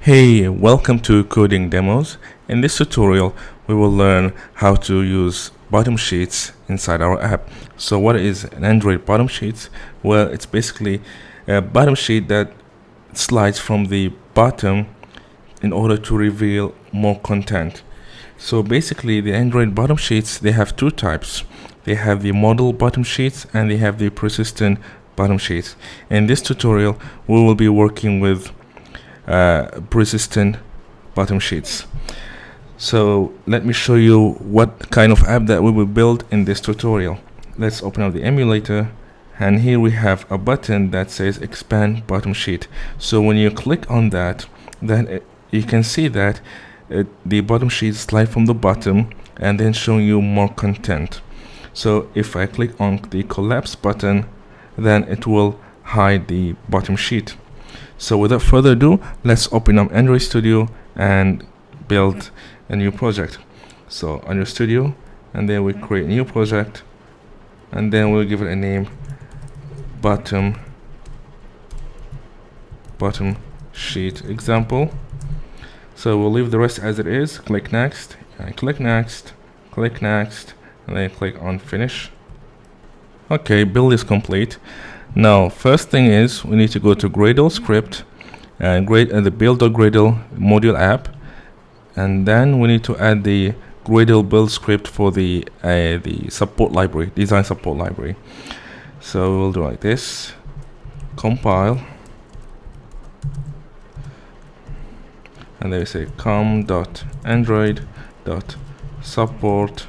Hey, welcome to Coding Demos. In this tutorial, we will learn how to use bottom sheets inside our app. So what is an Android bottom sheet? Well, it's basically a bottom sheet that slides from the bottom in order to reveal more content. So basically, the Android bottom sheets, they have two types. They have the model bottom sheets and they have the persistent bottom sheets. In this tutorial, we will be working with persistent bottom sheets. So let me show you what kind of app that we will build in this tutorial. Let's open up the emulator, and here we have a button that says expand bottom sheet. So when you click on that, then you can see that the bottom sheet slide from the bottom and then showing you more content. So if I click on the collapse button, then it will hide the bottom sheet. So without further ado, let's open up Android Studio and build a new project. So on your Studio, and then we create a new project, and then we'll give it a name, bottom sheet example. So we'll leave the rest as it is. Click next, and click next, click next, and then click on finish. Okay, build is complete. Now, first thing is we need to go to Gradle script and the build.gradle module app, and then we need to add the Gradle build script for the support library, design support library. So we'll do like this: compile, and then we say com.android.support.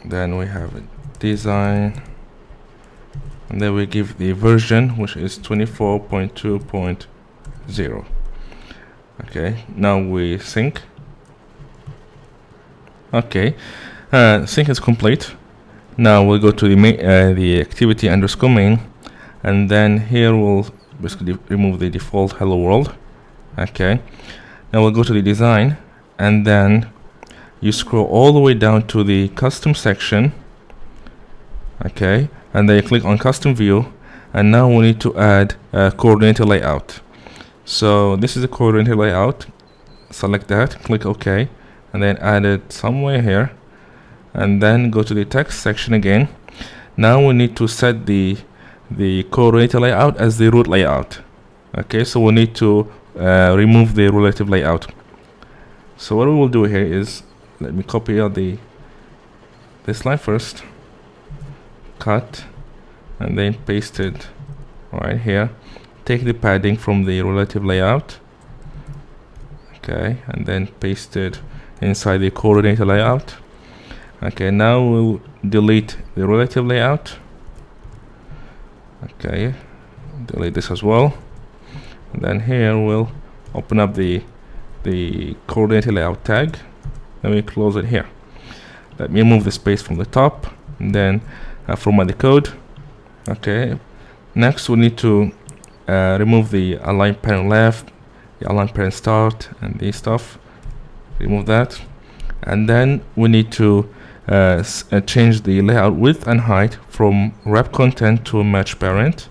Then we have a design. And then we give the version, which is 24.2.0. Okay, now we sync. Okay, sync is complete. Now we'll go to the main, the activity underscore main, and then here we'll basically remove the default hello world. Okay, now we'll go to the design, and then you scroll all the way down to the custom section. Okay, and then you click on custom view, and now we need to add a coordinator layout. So this is a coordinator layout. Select that, click OK, and then add it somewhere here, and then go to the text section again. Now we need to set the coordinator layout as the root layout. Okay, so we need to remove the relative layout. So what we will do here is, let me copy out this line first, cut, and then paste it right here. Take the padding from the relative layout, okay, and then paste it inside the coordinator layout. Okay, now we'll delete the relative layout. Okay, delete this as well, and then here we'll open up the coordinator layout tag. Let me close it here. Let me remove the space from the top, and then format the code. Okay, next we need to remove the align parent left, the align parent start, and this stuff. Remove that, and then we need to change the layout width and height from wrap content to match parent.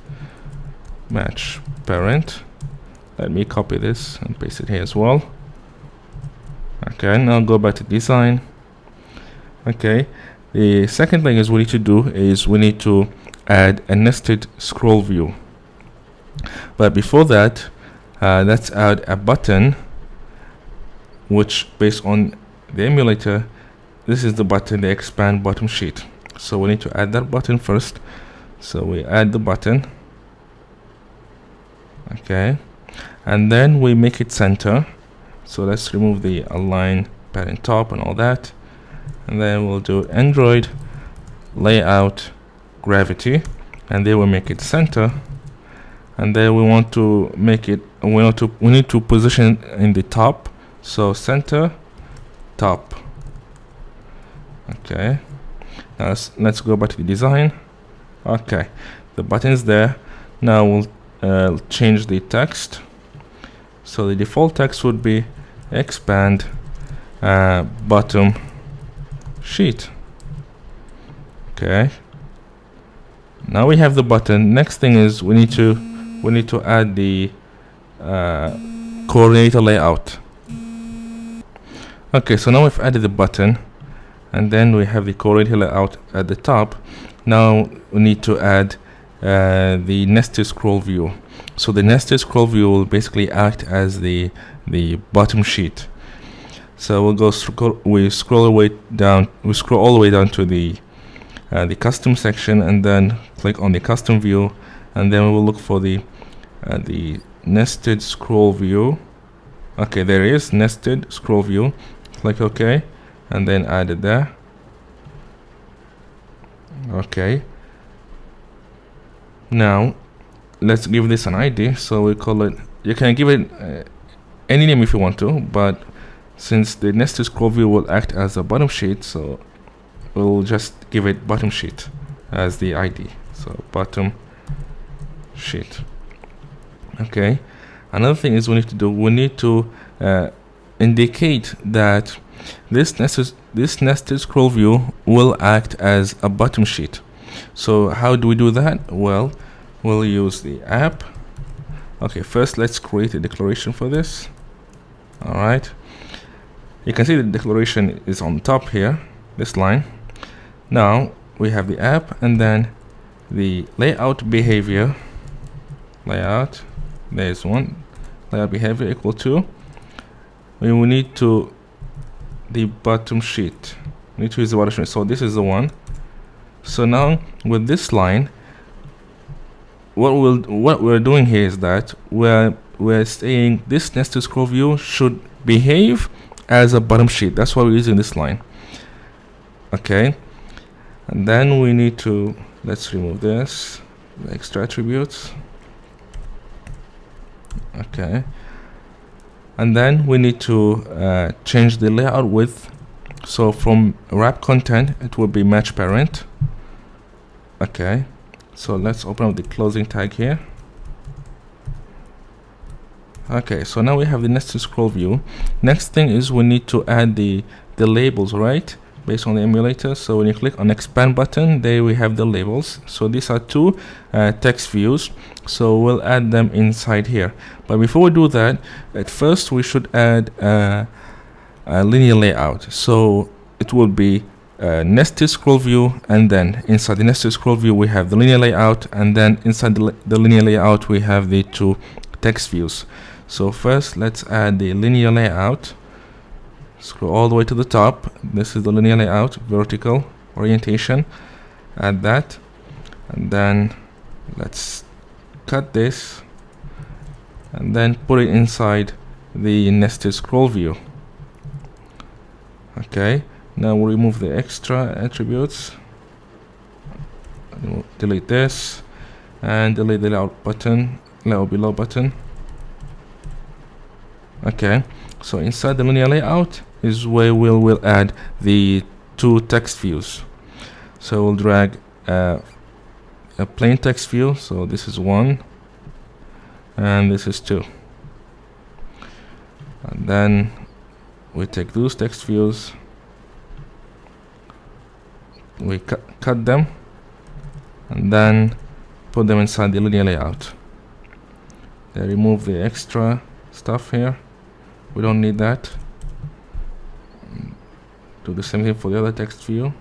Match parent. Let me copy this and paste it here as well. Okay, now go back to design. Okay, the second thing is we need to do is we need to add a nested scroll view. But before that, let's add a button, which based on the emulator, this is the button, the expand bottom sheet. So we need to add that button first. So we add the button. Okay, and then we make it center. So let's remove the align parent top and all that, and then we'll do Android layout gravity, and then we'll make it center, and then we want to make it, we need to position in the top, so center top. Okay, now let's go back to the design. Okay, the button is there. Now we'll change the text. So the default text would be expand bottom sheet. Okay, now we have the button. Next thing is we need to add the Correlator layout. Okay, so now we've added the button, and then we have the Correlator layout at the top. Now we need to add the nested scroll view. So the nested scroll view will basically act as the bottom sheet. So we'll go we scroll all the way down to the custom section, and then click on the custom view, and then we will look for the nested scroll view. Okay, there it is, nested scroll view. Click OK, and then add it there. Okay, now let's give this an ID. So we call it, you can give it any name if you want to, but since the nested scroll view will act as a bottom sheet, so we'll just give it bottom sheet as the ID. So bottom sheet. Okay, another thing is we need to indicate that this nested scroll view will act as a bottom sheet. So how do we do that? Well, we'll use the app. Okay, first let's create a declaration for this. All right, you can see the declaration is on top here, this line. Now we have the app, and then the layout behavior. Layout, there's one. Layout behavior equal to, we will need to the bottom sheet. We need to use the bottom sheet. So this is the one. So now with this line, what we're doing here is that we're saying this nested scroll view should behave as a bottom sheet. That's why we're using this line. Okay, and then we need to, let's remove this, the extra attributes. Okay, and then we need to change the layout width. So from wrap content, it will be match parent. Okay, so let's open up the closing tag here. Okay, so now we have the nested scroll view. Next thing is we need to add the labels, right, based on the emulator. So when you click on expand button, there we have the labels. So these are two text views, so we'll add them inside here. But before we do that, at first we should add a linear layout. So it will be nested scroll view, and then inside the nested scroll view we have the linear layout, and then inside the linear layout we have the two text views. So first let's add the linear layout. Scroll all the way to the top. This is the linear layout, vertical orientation. Add that, and then let's cut this and then put it inside the nested scroll view. Okay, now we'll remove the extra attributes. We'll delete this and delete the layout button, layout below button. Okay, so inside the linear layout is where we'll add the two text views. So we'll drag a plain text view. So this is 1 and this is 2, and then we take those text views, we cut them, and then put them inside the linear layout. Then remove the extra stuff here, we don't need that. Do the same thing for the other text view,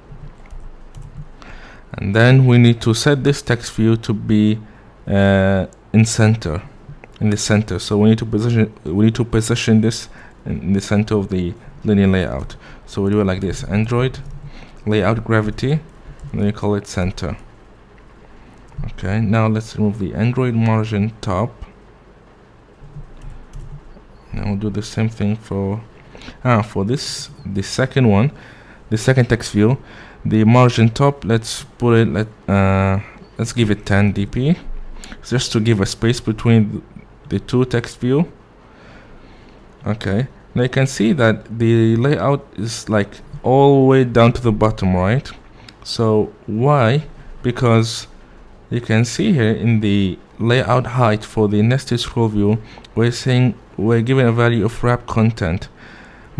and then we need to set this text view to be in the center. So we need to position this in the center of the linear layout. So we do it like this: Android layout gravity, and then we call it center. Okay, now let's remove the Android margin top. Now we'll do the same thing for this, the second one, the second text view. The margin top, let's put it, let's give it 10 dp, just to give a space between the two text view. Okay, now you can see that the layout is like all the way down to the bottom, right? So why? Because you can see here in the layout height for the nested scroll view, we're given a value of wrap content.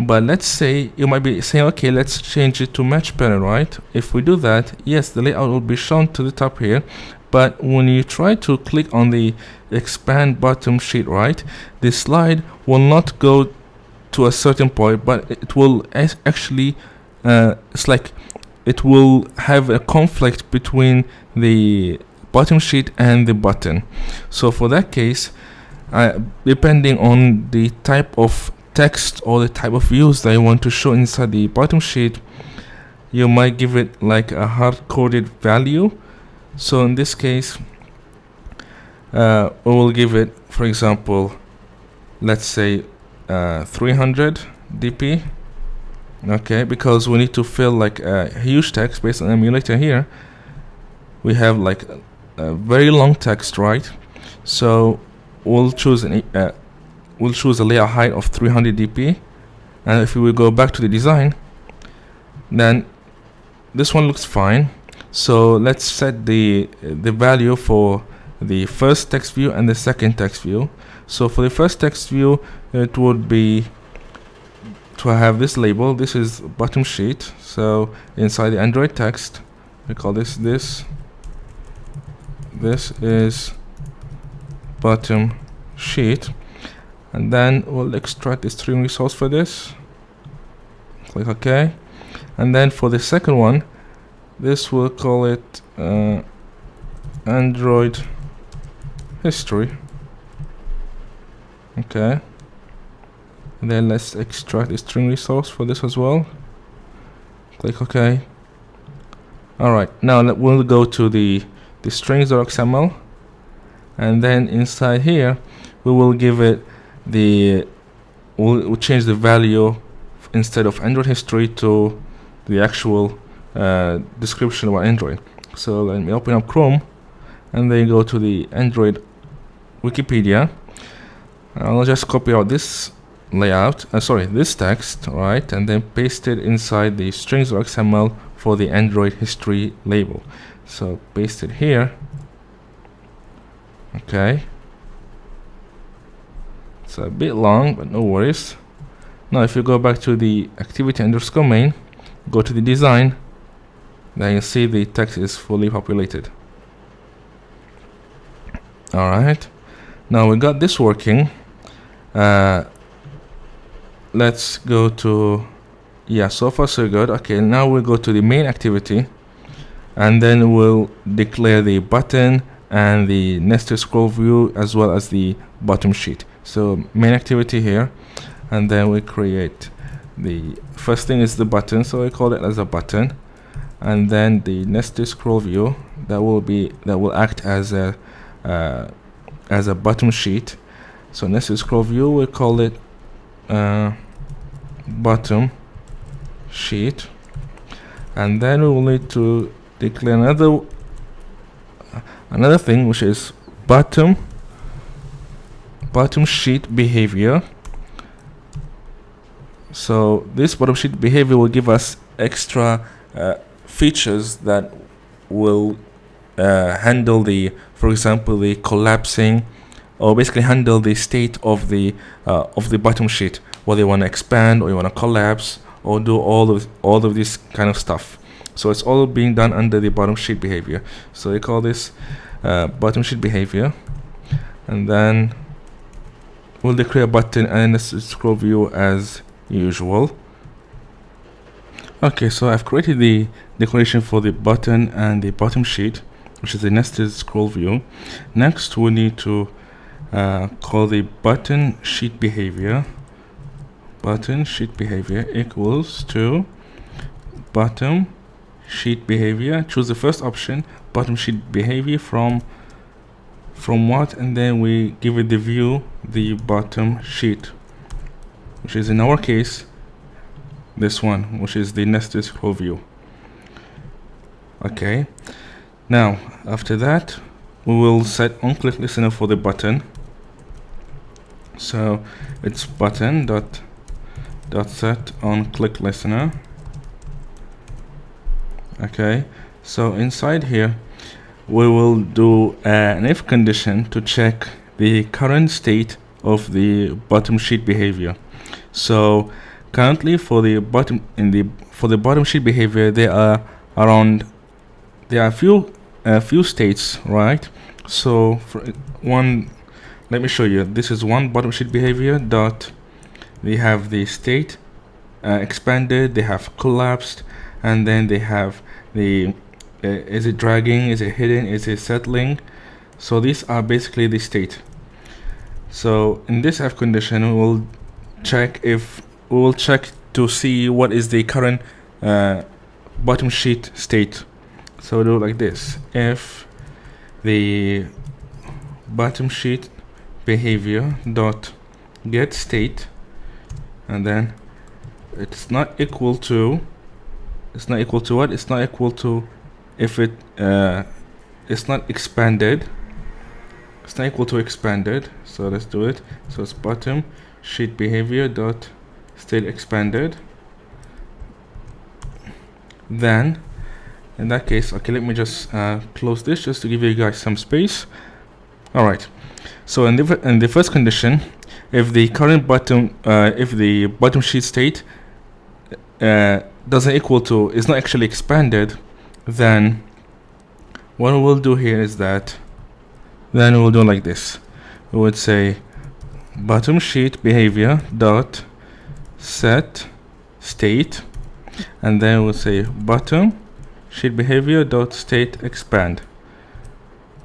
But let's say you might be saying, okay, let's change it to match parent, right? If we do that, yes, the layout will be shown to the top here, but when you try to click on the expand bottom sheet, right, the slide will not go to a certain point, but it will actually it's like it will have a conflict between the bottom sheet and the button. So for that case, depending on the type of text or the type of views that you want to show inside the bottom sheet, you might give it like a hard-coded value. So in this case, we will give it, for example, let's say 300 dp. Okay, because we need to fill like a huge text based on emulator here. We have like a very long text, right? So we'll choose a layout height of 300 dp, and if we will go back to the design, then this one looks fine. So let's set the value for the first text view and the second text view. So for the first text view, it would be to have this label. This is bottom sheet. So inside the Android text, we call this is bottom sheet, and then we'll extract the string resource for this. Click OK, and then for the second one, this we'll call it Android history. Okay, and then let's extract the string resource for this as well. Click OK. Alright, now we'll go to the strings.xml, and then inside here we will give it we'll change the value instead of Android history to the actual description about Android. So let me open up Chrome and then go to the Android Wikipedia. I'll just copy out this layout, this text, right, and then paste it inside the strings.xml for the Android history label. So paste it here. Okay, it's a bit long, but no worries. Now if you go back to the activity underscore main, go to the design, then you see the text is fully populated. Alright, now we got this working. Let's go to, so far so good. Okay, now we'll go to the main activity, and then we'll declare the button and the nested scroll view as well as the bottom sheet. So main activity here, and then we create the first thing is the button, so I call it as a button, and then the nested scroll view that will act as a bottom sheet. So nested scroll view, we call it bottom sheet, and then we will need to declare another thing, which is bottom sheet behavior. So this bottom sheet behavior will give us extra features that will handle for example, the collapsing, or basically handle the state of the bottom sheet, whether you want to expand or you want to collapse or do all of this kind of stuff. So it's all being done under the bottom sheet behavior. So we call this bottom sheet behavior, and then we'll declare a button and a scroll view as usual. Okay, so I've created the declaration for the button and the bottom sheet, which is the nested scroll view. Next, we need to call the button sheet behavior. Button sheet behavior equals to bottom sheet behavior. Choose the first option, bottom sheet behavior from what, and then we give it the view, the bottom sheet, which is in our case this one, which is the nested scroll view. Okay, now after that we will set onClick listener for the button. So it's button dot set onClick listener. Okay, so inside here we will do an if condition to check the current state of the bottom sheet behavior. So currently for the bottom sheet behavior, there are a few a few states, right? So for one, let me show you. This is one bottom sheet behavior dot. They have the state expanded, they have collapsed, and then they have the is it dragging, is it hidden, is it settling. So these are basically the state. So in this if condition, we will check to see what is the current bottom sheet state. So we'll do it like this: if the bottom sheet behavior dot get state, and then it's not equal to what? It's not equal to if it it's not expanded. It's not equal to expanded. So let's do it. So it's bottom sheet behavior dot state expanded. Then in that case, okay, let me just close this just to give you guys some space. All right. So in the first condition, if the current bottom sheet state doesn't equal to, is not actually expanded, then what we'll do here is that then we'll do like this. We would say bottom sheet behavior dot set state, and then we'll say bottom sheet behavior dot state expand,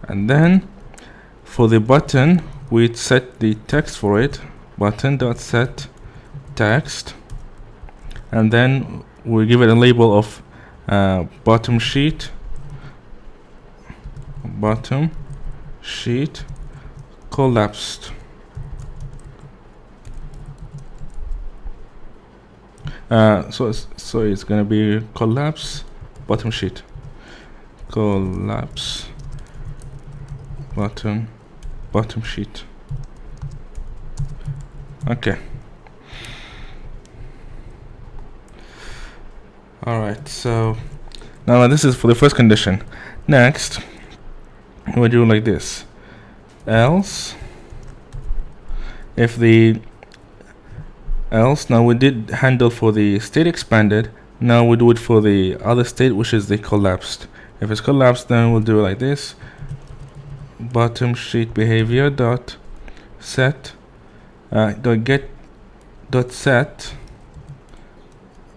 and then for the button we'd set the text for it, button dot set text, and then we'll give it a label of bottom sheet collapsed. So it's gonna be collapse bottom sheet, collapse bottom sheet. Okay. All right. So now this is for the first condition. Next, we'll do like this. Else, now we did handle for the state expanded. Now we do it for the other state, which is the collapsed. If it's collapsed, then we'll do it like this: bottom sheet behavior dot set dot get dot set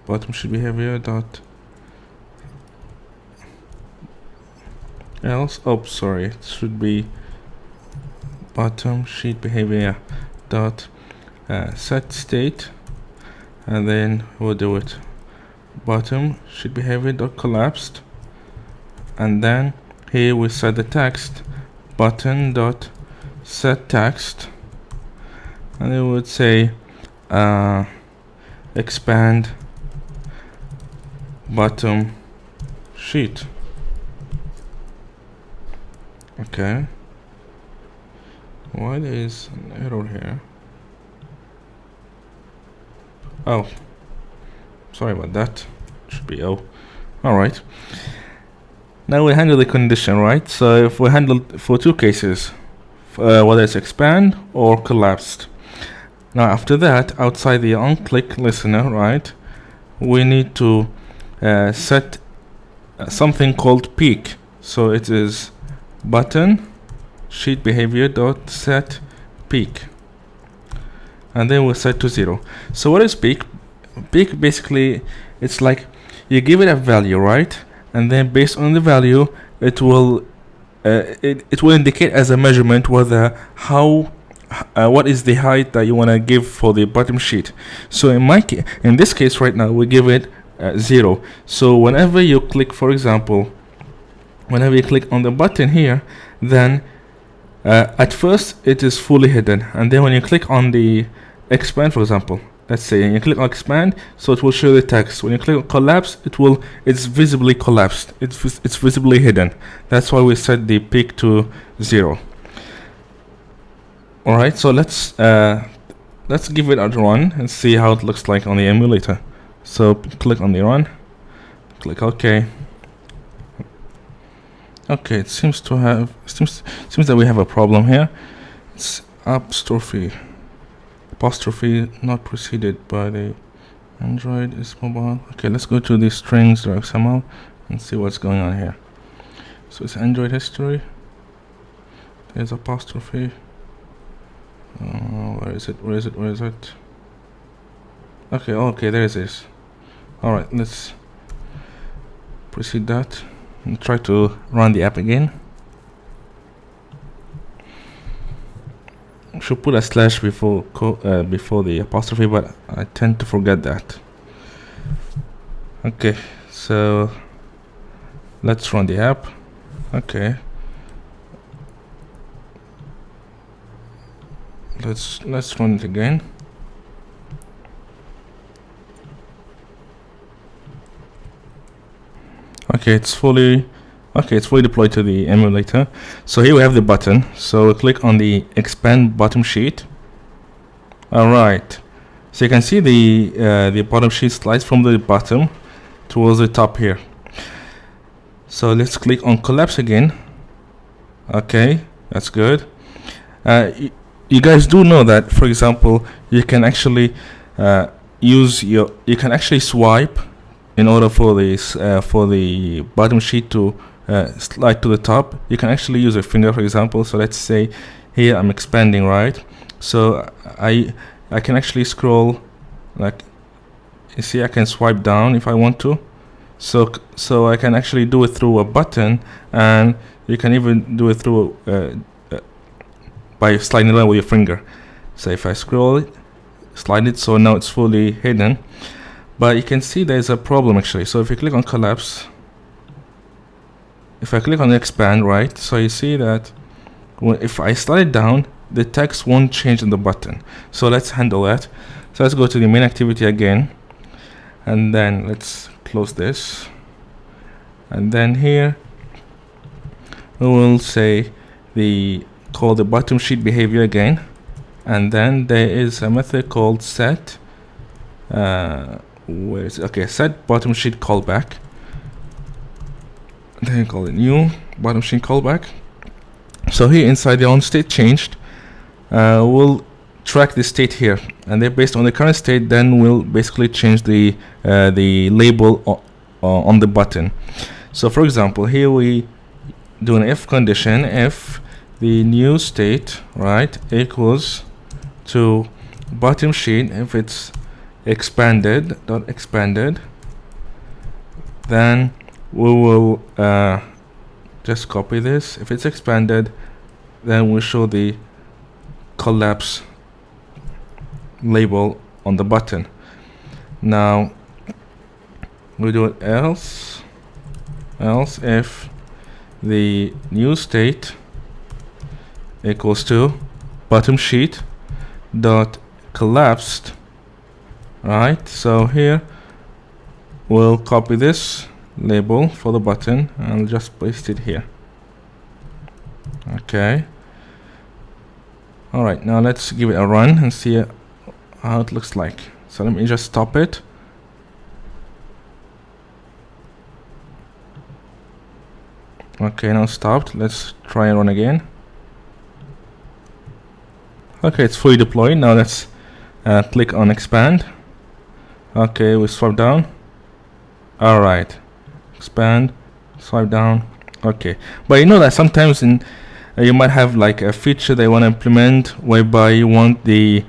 bottom sheet behavior dot else. Oh, sorry, it should be bottom sheet behavior dot set state, and then we'll do it bottom sheet behavior dot collapsed, and then here we set the text button dot set text, and it would say expand bottom sheet. Okay, why there is an error here? Oh, sorry about that. Should be O. Alright, now we handle the condition, right? So if we handle for two cases, whether it's expand or collapsed. Now after that, outside the onClick listener, right, we need to set something called peak. So it is button sheet behavior dot set peak, and then we'll set to 0. So what is peak? Peak basically, it's like you give it a value, right, and then based on the value it will it will indicate as a measurement whether what is the height that you want to give for the bottom sheet. So in this case right now we give it 0. So whenever you click, for example, whenever you click on the button here, then at first it is fully hidden, and then when you click on the expand, for example, let's say, and you click on expand, so it will show the text. When you click on collapse, it's visibly collapsed, it's visibly hidden. That's why we set the peak to 0. Alright, so let's give it a run and see how it looks like on the emulator. So click on the run, click OK. Okay, it seems that we have a problem here. It's apostrophe not preceded by the Android is mobile. Okay, let's go to the strings.xml and see what's going on here. So it's Android history. There's apostrophe. Where is it? Where is it? Where is it? Okay, okay, there it is. Alright, let's proceed that and try to run the app again. Should put a slash before before the apostrophe, but I tend to forget that. Okay, so let's run the app. Okay, let's run it again. Okay, it's fully deployed to the emulator. So here we have the button. So click on the expand bottom sheet. All right. So you can see the bottom sheet slides from the bottom towards the top here. So let's click on collapse again. Okay, that's good. You guys do know that, for example, you can actually you can actually swipe in order for this for the bottom sheet to slide to the top. You can actually use a finger, for example. So let's say here I'm expanding, right? So I can actually scroll, like you see, I can swipe down if I want to. So I can actually do it through a button, and you can even do it through by sliding it with your finger. So if I scroll it, slide it, so now it's fully hidden. But you can see there's a problem actually. So if you click on collapse, if I click on expand, right, so you see that if I slide it down, the text won't change in the button. So let's handle that. So let's go to the main activity again, and then let's close this, and then here we will say call the bottom sheet behavior again, and then there is a method called set where is it? Okay, set bottom sheet callback. Then call it new bottom sheet callback. So here inside the on state changed, we'll track the state here, and then based on the current state, then we'll basically change the label on the button. So for example, here we do an if condition. If the new state, right, equals to bottom sheet, if it's expanded, then we will just copy this. If it's expanded, then we'll show the collapse label on the button. Now we do it else if the new state equals to bottom sheet dot collapsed, right? So here we'll copy this label for the button and just paste it here. Okay, all right, now let's give it a run and see how it looks like. So let me just stop it. Okay, now stopped. Let's try and run again. Okay, it's fully deployed. Now let's click on expand. Okay, we swipe down. All right, expand, swipe down. Okay, but you know that sometimes you might have like a feature they want to implement whereby you want the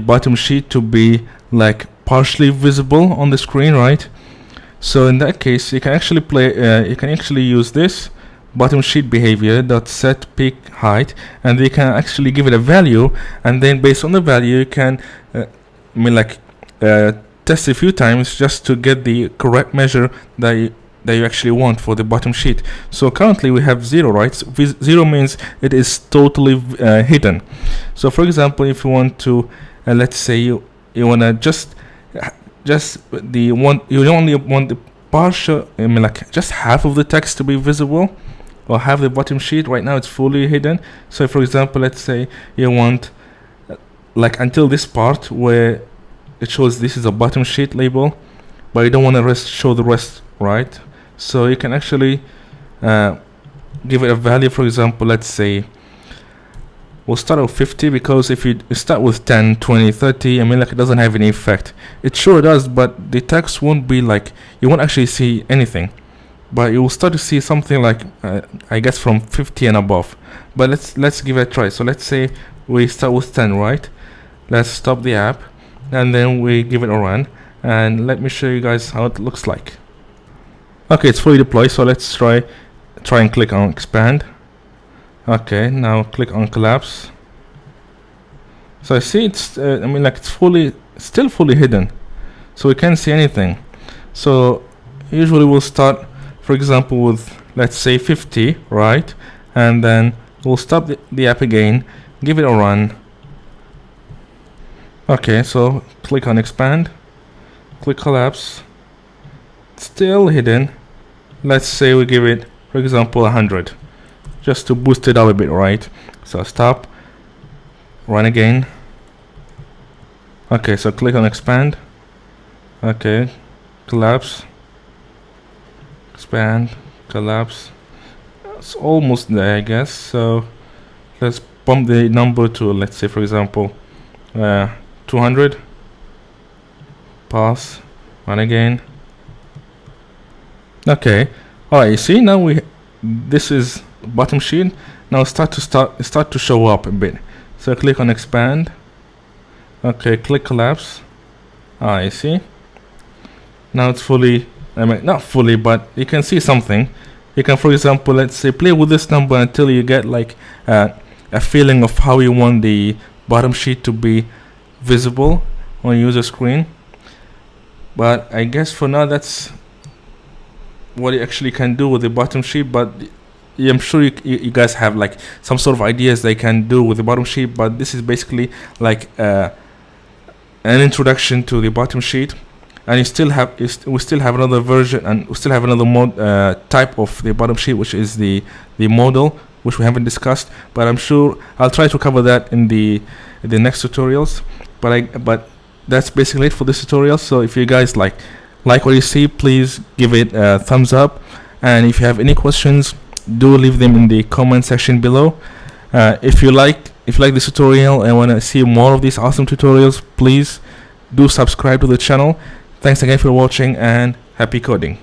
bottom sheet to be like partially visible on the screen, right? So in that case, you can actually use this bottom sheet behavior dot set peak height, and you can actually give it a value, and then based on the value you can test a few times just to get the correct measure that you actually want for the bottom sheet. So currently we have 0, right? So 0 means it is totally hidden. So for example, if you want to let's say you want to you only want the partial, just half of the text to be visible, or have the bottom sheet. Right now it's fully hidden. So for example, let's say you want like until this part where it shows this is a bottom sheet label, but you don't want to show the rest, right? So you can actually give it a value. For example, let's say we'll start with 50, because if you start with 10, 20, 30, it doesn't have any effect. It sure does, but the text won't be you won't actually see anything. but you will start to see something like I guess from 50 and above. But let's give it a try. So let's say we start with 10, right? Let's stop the app and then we give it a run, and let me show you guys how it looks like. Okay, it's fully deployed, so let's try and click on expand. Okay, now click on collapse. So I see it's I mean, like, it's still fully hidden, so we can't see anything. So usually we'll start, for example, with, let's say, 50, right? And then we'll stop the app again, give it a run. Okay, so click on expand, click collapse, still hidden. Let's say we give it, for example, 100, just to boost it up a bit, right? So stop, run again. Okay, so click on expand. Okay, collapse, expand, collapse. It's almost there, I guess. So let's bump the number to, let's say, for example, 200. Pass, run again. Okay, all right. You see, now this is bottom sheet. Now start to show up a bit. So click on expand. Okay, click collapse. You see, now it's fully, I mean, not fully, but you can see something. You can, for example, let's say, play with this number until you get like a feeling of how you want the bottom sheet to be visible on user screen. But I guess for now that's what you actually can do with the bottom sheet. But I'm sure you guys have like some sort of ideas they can do with the bottom sheet, but this is basically like an introduction to the bottom sheet. And we still have another version, and we still have another type of the bottom sheet, which is the modal, which we haven't discussed. But I'm sure I'll try to cover that in the next tutorials. But that's basically it for this tutorial. So if you guys like what you see, please give it a thumbs up, and if you have any questions, do leave them in the comment section below. If you like this tutorial and want to see more of these awesome tutorials, please do subscribe to the channel. Thanks again for watching, and happy coding.